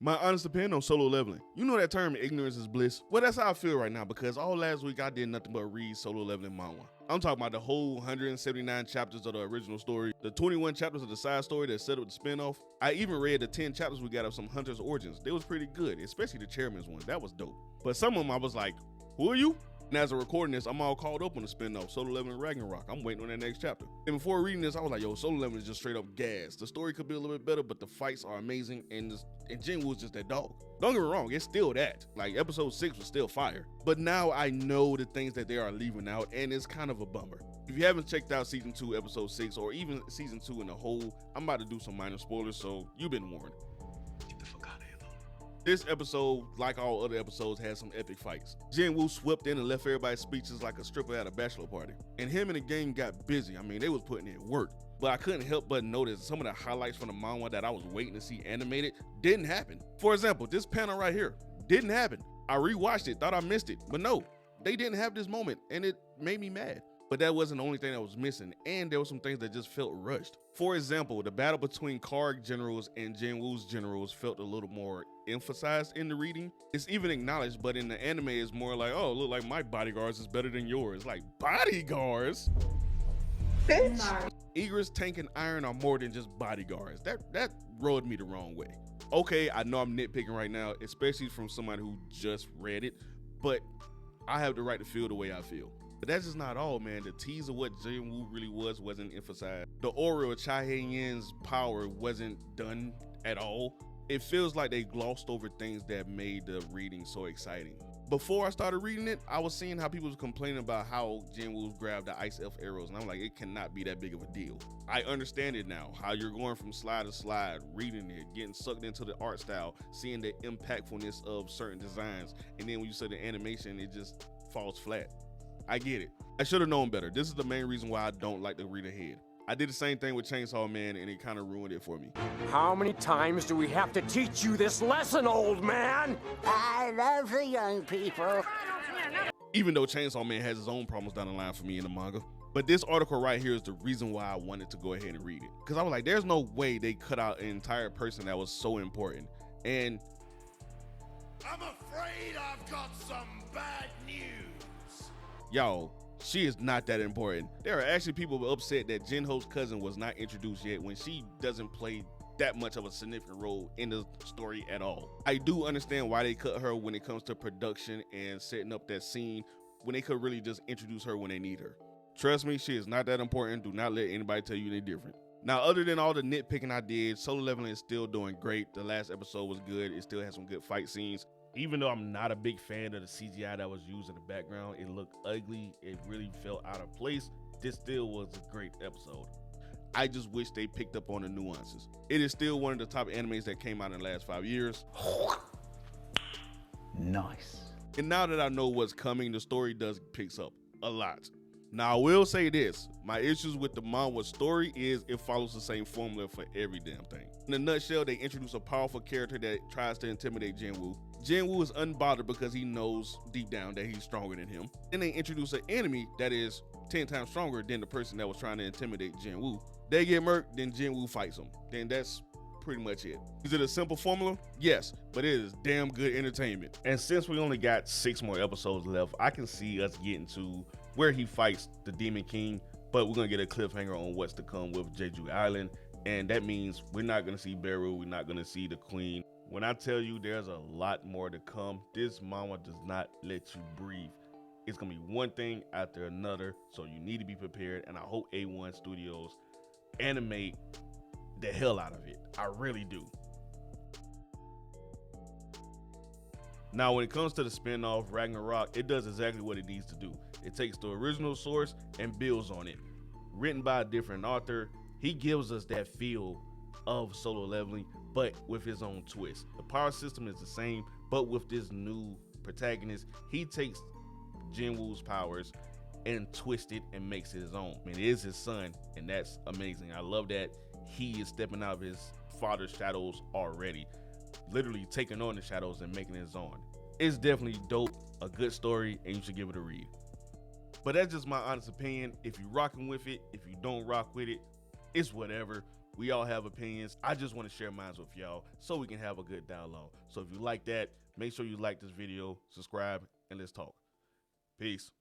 My honest opinion on solo leveling. You know that term, ignorance is bliss? Well, that's how I feel right now because all last week I did nothing but read solo leveling Manhwa. I'm talking about the whole 179 chapters of the original story, the 21 chapters of the side story that set up the spinoff. I even read the 10 chapters we got of some Hunter's Origins. They was pretty good, especially the chairman's one. That was dope. But some of them I was like, who are you? And as I'm recording this, I'm all caught up on the Spinoff Solo Leveling Ragnarok. I'm waiting on that next chapter. And before reading this, I was like, yo, Solo Leveling is just straight up gas. The story could be a little bit better, but the fights are amazing, and Jinwoo's just that dog. Don't get me wrong, it's still that. Like, episode 6 was still fire. But now I know the things that they are leaving out, and it's kind of a bummer. If you haven't checked out season 2, episode 6, or even season 2 in the whole, I'm about to do some minor spoilers, so you've been warned. Get the fuck out of here, though. This episode, like all other episodes, had some epic fights. Jinwoo swept in and left everybody speechless like a stripper at a bachelor party. And him and the gang got busy. I mean, they was putting in work. But I couldn't help but notice some of the highlights from the manhwa that I was waiting to see animated didn't happen. For example, this panel right here didn't happen. I rewatched it, thought I missed it, but no, they didn't have this moment, and it made me mad. But that wasn't the only thing that was missing, and there were some things that just felt rushed. For example, the battle between Karg generals and Jinwoo's generals felt a little more emphasized in the reading. It's even acknowledged, but in the anime it's more like, oh, look, like my bodyguards is better than yours. Like, bodyguards? Bitch. Eagers, Tank, and Iron are more than just bodyguards. That rubbed me the wrong way. Okay, I know I'm nitpicking right now, especially from somebody who just read it, but I have the right to feel the way I feel. But that's just not all, man. The tease of what Jinwoo really wasn't emphasized. The aura of Chae-Yen's power wasn't done at all. It feels like they glossed over things that made the reading so exciting. Before I started reading it, I was seeing how people was complaining about how Jinwoo grabbed the Ice Elf arrows, and I'm like, it cannot be that big of a deal. I understand it now, how you're going from slide to slide, reading it, getting sucked into the art style, seeing the impactfulness of certain designs, and then when you say the animation, it just falls flat. I get it. I should have known better. This is the main reason why I don't like to read ahead. I did the same thing with Chainsaw Man, and it kind of ruined it for me. How many times do we have to teach you this lesson, old man? I love the young people. Even though Chainsaw Man has his own problems down the line for me in the manga. But this article right here is the reason why I wanted to go ahead and read it. Because I was like, there's no way they cut out an entire person that was so important. And I'm afraid I've got some bad news. Y'all, she is not that important. There are actually people upset that Jinho's cousin was not introduced yet when she doesn't play that much of a significant role in the story at all. I do understand why they cut her when it comes to production and setting up that scene when they could really just introduce her when they need her. Trust me, she is not that important. Do not let anybody tell you any different. Now, other than all the nitpicking I did, Solo Leveling is still doing great. The last episode was good. It still has some good fight scenes. Even though I'm not a big fan of the CGI that was used in the background, it looked ugly. It really felt out of place. This still was a great episode. I just wish they picked up on the nuances. It is still one of the top animes that came out in the last 5 years. Nice. And now that I know what's coming, the story does picks up a lot. Now, I will say this. My issues with the manhwa story is it follows the same formula for every damn thing. In a nutshell, they introduce a powerful character that tries to intimidate Jinwoo. Jinwoo is unbothered because he knows deep down that he's stronger than him. Then they introduce an enemy that is 10 times stronger than the person that was trying to intimidate Jinwoo. They get murked, then Jinwoo fights him. Then that's pretty much it. Is it a simple formula? Yes, but it is damn good entertainment. And since we only got 6 more episodes left, I can see us getting to where he fights the Demon King, but we're gonna get a cliffhanger on what's to come with Jeju Island, and that means we're not gonna see Beru, we're not gonna see the Queen. When I tell you there's a lot more to come, this manhwa does not let you breathe. It's gonna be one thing after another, so you need to be prepared, and I hope A1 Studios animate the hell out of it. I really do. Now, when it comes to the spinoff Ragnarok, it does exactly what it needs to do. It takes the original source and builds on it. Written by a different author, he gives us that feel of solo leveling, but with his own twist. The power system is the same, but with this new protagonist, he takes Jinwoo's powers and twists it and makes it his own. I mean, it is his son, and that's amazing. I love that he is stepping out of his father's shadows already, literally taking on the shadows and making it his own. It's definitely dope, a good story, and you should give it a read. But that's just my honest opinion. If you rocking with it, if you don't rock with it, it's whatever. We all have opinions. I just want to share mine with y'all so we can have a good dialogue. So if you like that, make sure you like this video, subscribe, and let's talk. Peace.